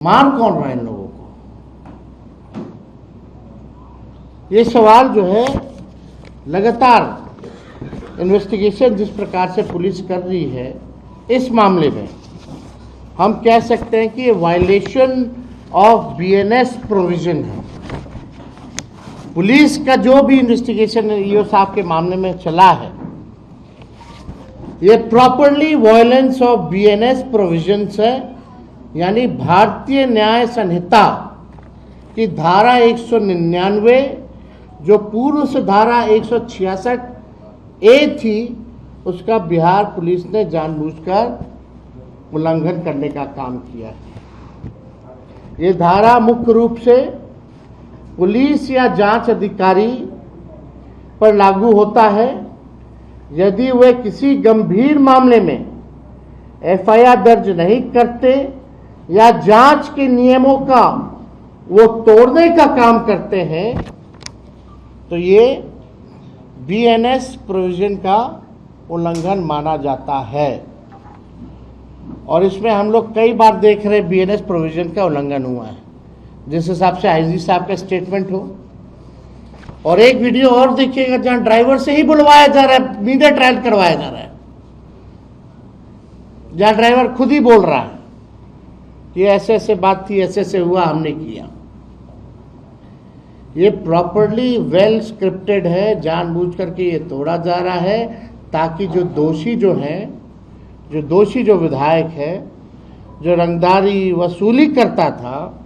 मार कौन रहा है इन लोगों को? ये सवाल जो है लगातार इन्वेस्टिगेशन जिस प्रकार से पुलिस कर रही है, इस मामले में हम कह सकते हैं कि ये वायलेशन ऑफ बीएनएस प्रोविजन है। पुलिस का जो भी इन्वेस्टिगेशन ईओ साहब के मामले में चला है, ये properly violence of BNS provisions है, यानी भारतीय न्याय संहिता की धारा 199 जो पूर्व से धारा 166 ए थी, उसका बिहार पुलिस ने जानबूझकर उल्लंघन करने का काम किया है। ये धारा मुख्य रूप से पुलिस या जांच अधिकारी पर लागू होता है यदि वे किसी गंभीर मामले में एफआईआर दर्ज नहीं करते या जांच के नियमों का वो तोड़ने का काम करते हैं, तो ये बीएनएस प्रोविजन का उल्लंघन माना जाता है। और इसमें हम लोग कई बार देख रहे हैं बीएनएस प्रोविजन का उल्लंघन हुआ है, जिस हिसाब से आईजी साहब का स्टेटमेंट हो। और एक वीडियो और देखिएगा जहां ड्राइवर से ही बुलवाया जा रहा है, मीडिया ट्रायल करवाया जा रहा है, जहां ड्राइवर खुद ही बोल रहा है कि ऐसे ऐसे बात थी, ऐसे ऐसे हुआ, हमने किया। ये प्रॉपरली वेल स्क्रिप्टेड है, जानबूझ करके ये तोड़ा जा रहा है ताकि जो दोषी जो विधायक है, जो रंगदारी वसूली करता था,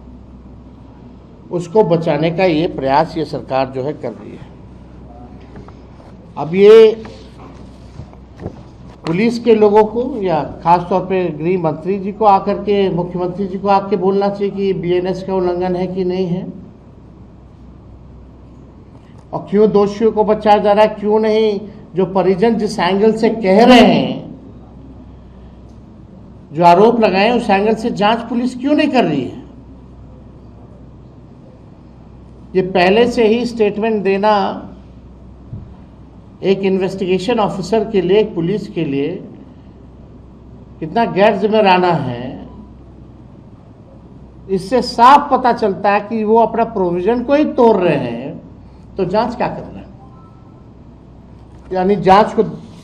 उसको बचाने का ये प्रयास ये सरकार जो है कर रही है। अब ये पुलिस के लोगों को या खास तौर पे गृह मंत्री जी को आकर के, मुख्यमंत्री जी को आके बोलना चाहिए कि बीएनएस का उल्लंघन है कि नहीं है, और क्यों दोषियों को बचाया जा रहा है, क्यों नहीं जो परिजन जिस एंगल से कह रहे हैं, जो आरोप लगाए उस एंगल से जांच पुलिस क्यों नहीं कर रही है। ये पहले से ही स्टेटमेंट देना एक इन्वेस्टिगेशन ऑफिसर के लिए, एक पुलिस के लिए कितना गैर जिम्मेदाराना है, इससे साफ पता चलता है कि वो अपना प्रोविजन को ही तोड़ रहे हैं, तो जांच क्या कर रहे हैं, यानी जांच को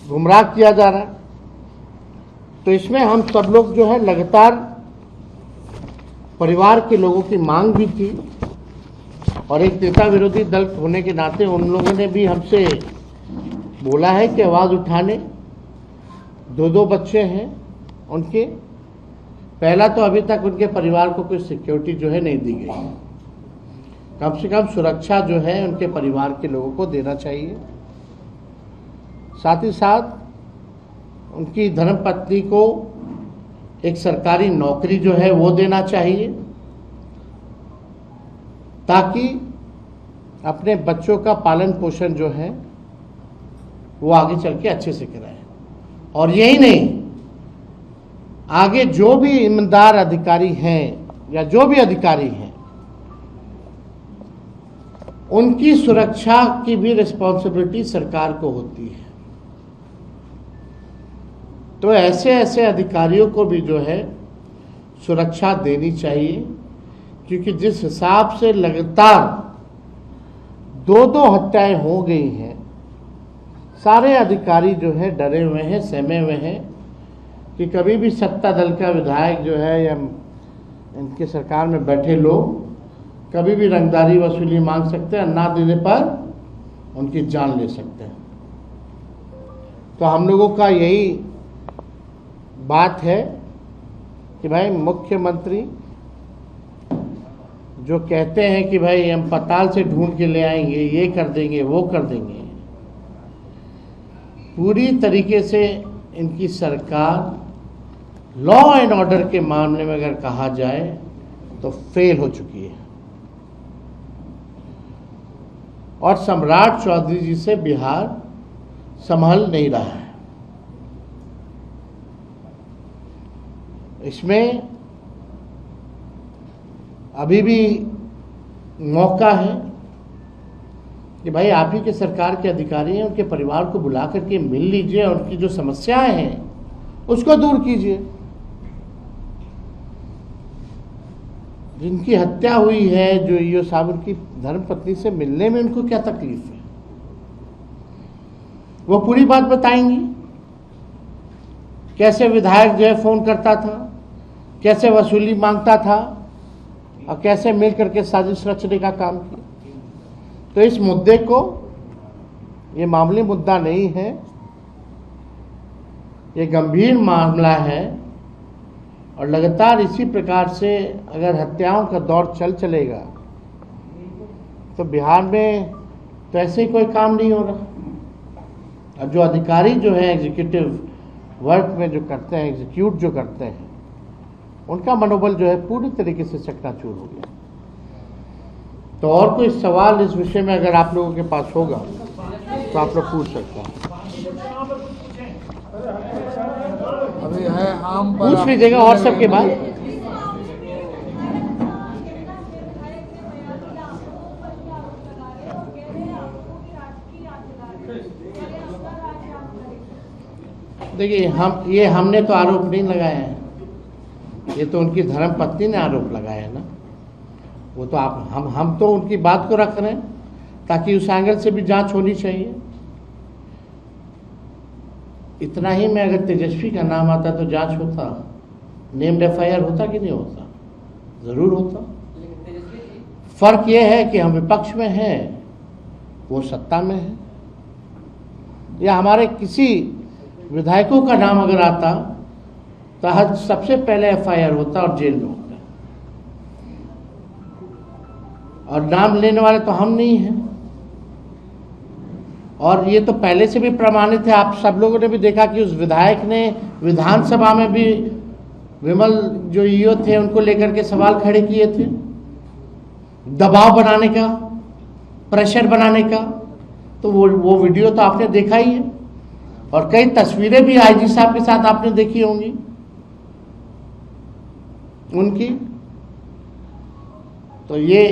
गुमराह किया जा रहा है। तो इसमें हम सब लोग जो है लगातार परिवार के लोगों की मांग भी थी, और एक नेता विरोधी दल होने के नाते उन लोगों ने भी हमसे बोला है कि आवाज़ उठाने। दो बच्चे हैं उनके। पहला तो अभी तक उनके परिवार को कोई सिक्योरिटी जो है नहीं दी गई, कम से कम सुरक्षा जो है उनके परिवार के लोगों को देना चाहिए। साथ ही साथ उनकी धर्मपत्नी को एक सरकारी नौकरी जो है वो देना चाहिए, ताकि अपने बच्चों का पालन पोषण जो है वो आगे चल के अच्छे से कराए। और यही नहीं, आगे जो भी ईमानदार अधिकारी हैं या जो भी अधिकारी हैं, उनकी सुरक्षा की भी रिस्पॉन्सिबिलिटी सरकार को होती है। तो ऐसे ऐसे अधिकारियों को भी जो है सुरक्षा देनी चाहिए, क्योंकि जिस हिसाब से लगातार दो हत्याएं हो गई हैं, सारे अधिकारी जो है डरे हुए हैं, सहमे हुए हैं कि कभी भी सत्ता दल का विधायक जो है या इनके सरकार में बैठे लोग कभी भी रंगदारी वसूली मांग सकते हैं, ना देने पर उनकी जान ले सकते हैं। तो हम लोगों का यही बात है कि भाई मुख्यमंत्री जो कहते हैं कि भाई हम पाताल से ढूंढ के ले आएंगे, ये कर देंगे, वो कर देंगे, पूरी तरीके से इनकी सरकार लॉ एंड ऑर्डर के मामले में अगर कहा जाए तो फेल हो चुकी है। और सम्राट चौधरी जी से बिहार संभल नहीं रहा है। इसमें अभी भी मौका है कि भाई आप ही के सरकार के अधिकारी हैं, उनके परिवार को बुला करके मिल लीजिए, उनकी जो समस्याएं हैं उसको दूर कीजिए। जिनकी हत्या हुई है, जो ईओ साहब उनकी धर्मपत्नी से मिलने में उनको क्या तकलीफ है, वो पूरी बात बताएंगी। कैसे विधायक जो है फोन करता था, कैसे वसूली मांगता था और कैसे मिल करके साजिश रचने का काम किया। तो इस मुद्दे को, ये मामूली मुद्दा नहीं है, ये गंभीर मामला है और लगातार इसी प्रकार से अगर हत्याओं का दौर चलेगा तो बिहार में तो ऐसे ही कोई काम नहीं हो रहा। अब जो अधिकारी जो है एग्जीक्यूटिव वर्क में जो करते हैं, एग्जीक्यूट जो करते हैं, उनका मनोबल जो है पूरी तरीके से चकनाचूर हो गया। तो और कोई सवाल इस विषय में अगर आप लोगों के पास होगा तो आप लोग पूछ सकते हैं। अभी है आम पर पूछ लीजिएगा और सबके बाद। देखिए, हमने तो आरोप नहीं लगाया है, ये तो उनकी धर्मपत्नी ने आरोप लगाया है ना। वो तो हम तो उनकी बात को रख रहे हैं ताकि उस एंगल से भी जांच होनी चाहिए। इतना ही में अगर तेजस्वी का नाम आता तो जांच होता, नेम्ड एफआईआर होता कि नहीं होता? जरूर होता। फर्क ये है कि हम विपक्ष में हैं, वो सत्ता में है। या हमारे किसी विधायकों का नाम अगर आता तो सबसे पहले एफआईआर होता और जेल में होता, और नाम लेने वाले तो हम नहीं हैं। और ये तो पहले से भी प्रमाणित है, आप सब लोगों ने भी देखा कि उस विधायक ने विधानसभा में भी विमल जो ईओ थे उनको लेकर के सवाल खड़े किए थे, दबाव बनाने का, प्रेशर बनाने का। तो वो वीडियो तो आपने देखा ही है, और कई तस्वीरें भी आईजी साहब के साथ आपने देखी होंगी उनकी। तो ये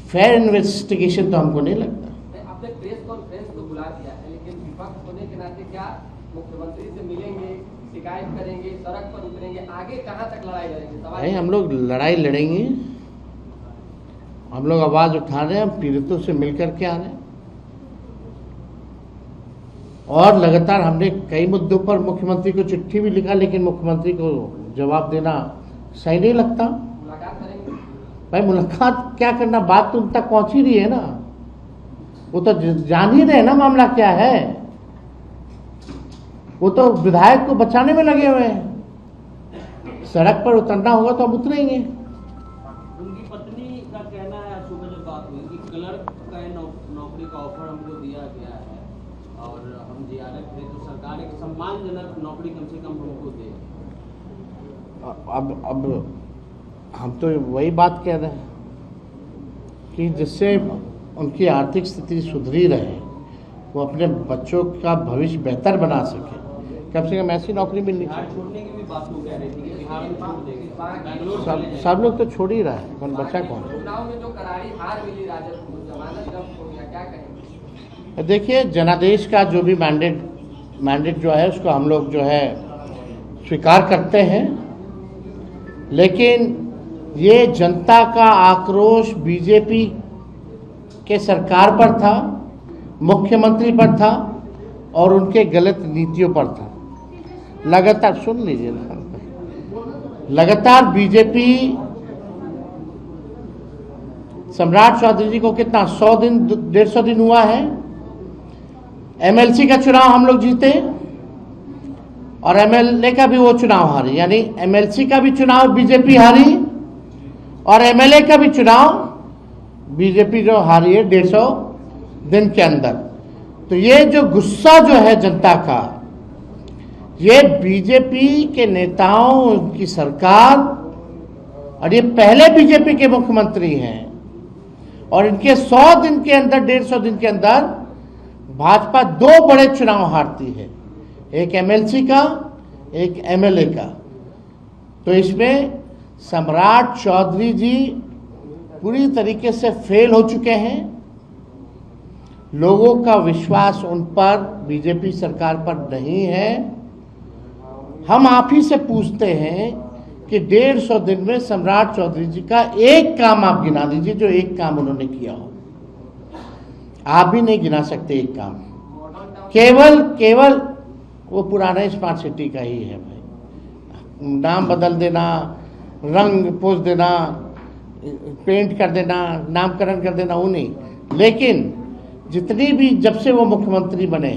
फेयर इन्वेस्टिगेशन तो हमको नहीं लगता। आपने प्रेस कॉन्फ्रेंस तो बुला दिया है, लेकिन विपक्ष होने के नाते क्या मुख्यमंत्री से मिलेंगे, शिकायत करेंगे, सड़क पर उतरेंगे, आगे कहां तक लड़ाई लड़ेंगे? नहीं, हम लोग लड़ाई लड़ेंगे, हम लोग आवाज उठा रहे हैं, हम पीड़ितों से मिलकर के आ रहे हैं। और लगातार हमने कई मुद्दों पर मुख्यमंत्री को चिट्ठी भी लिखा, लेकिन मुख्यमंत्री को जवाब देना सही नहीं लगता। मुलाकात करेंगे भाई, मुलाकात क्या करना, बात तो उन तक पहुंच ही रही है ना, वो तो जान ही रहे ना मामला क्या है। वो तो विधायक को बचाने में लगे हुए हैं। सड़क पर उतरना होगा तो हम उतरेंगे। उनकी पत्नी का कहना है, सुबह जब बात हुई कि क्लर्क का नौकरी का ऑफर हमको दिया गया है और हम जीआरएफ थे, तो सरकार एक सम्मानजनक नौकरी कम से कम हमको दे। अब हम तो वही बात कह रहे हैं कि जिससे उनकी आर्थिक स्थिति सुधरी रहे, वो अपने बच्चों का भविष्य बेहतर बना सके, कम से कम ऐसी नौकरी मिलनी चाहिए। छोड़ने की भी बात वो कह रही थी कि बिहार में छोड़ देंगे, बैंगलोर सब लोग तो छोड़ ही रहा है, कौन बचा कौन? चुनाव में जो करारी हार मिली राजद को, जमानत जब्त हो गया, क्या कहेंगे? देखिए, जनादेश का जो भी मैंडेट जो है उसको हम लोग जो है स्वीकार करते हैं, लेकिन ये जनता का आक्रोश बीजेपी के सरकार पर था, मुख्यमंत्री पर था और उनके गलत नीतियों पर था। लगातार सुन लीजिए ना, लगातार बीजेपी सम्राट चौधरी जी को कितना 100 दिन 150 दिन हुआ है, एमएलसी का चुनाव हम लोग जीते और एमएलए का भी वो चुनाव हारी, यानी एमएलसी का भी चुनाव बीजेपी हारी और एमएलए का भी चुनाव बीजेपी जो हारी है 150 दिन के अंदर। तो ये जो गुस्सा जो है जनता का, ये बीजेपी के नेताओं, उनकी सरकार, और ये पहले बीजेपी के मुख्यमंत्री हैं और इनके 100 दिन के अंदर 150 दिन के अंदर भाजपा 2 बड़े चुनाव हारती है, एक एमएलसी का, एक एमएलए का। तो इसमें सम्राट चौधरी जी पूरी तरीके से फेल हो चुके हैं। लोगों का विश्वास उन पर, बीजेपी सरकार पर नहीं है। हम आप ही से पूछते हैं कि 150 दिन में सम्राट चौधरी जी का एक काम आप गिना दीजिए जो एक काम उन्होंने किया हो। आप भी नहीं गिना सकते एक काम। केवल वो पुराने स्मार्ट सिटी का ही है भाई। नाम बदल देना, रंग पोछ देना, पेंट कर देना, नामकरण कर देना, वो नहीं। लेकिन जितनी भी जब से वो मुख्यमंत्री बने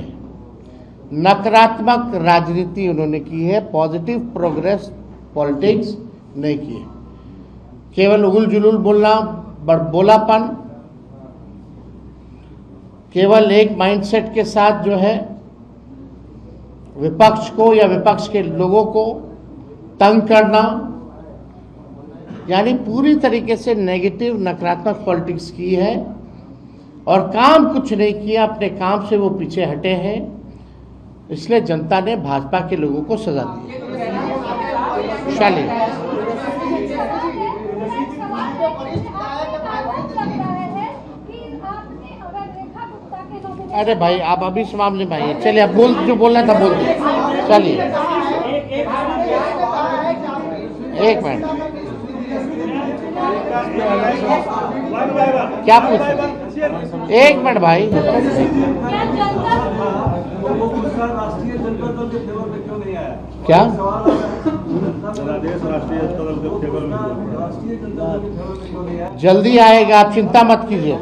नकारात्मक राजनीति उन्होंने की है, पॉजिटिव प्रोग्रेस पॉलिटिक्स नहीं की है। केवल उगुल जुलूल बोलना, बोलापन, केवल एक माइंडसेट के साथ जो है विपक्ष को या विपक्ष के लोगों को तंग करना, यानी पूरी तरीके से नेगेटिव नकारात्मक पॉलिटिक्स की है और काम कुछ नहीं किया। अपने काम से वो पीछे हटे हैं, इसलिए जनता ने भाजपा के लोगों को सजा दी। शालिनी, अरे भाई आप अभी इस मामले में आइए। चलिए अब बोल, जो बोलना था बोल दीजिए। चलिए एक मिनट, क्या पूछ रहे? एक मिनट भाई। राष्ट्रीय जनता दल के फेवर में क्यों नहीं आया? क्या राष्ट्रीय जनता दल के फेवर में क्यों नहीं आया? जल्दी आएगा, आप चिंता मत कीजिए।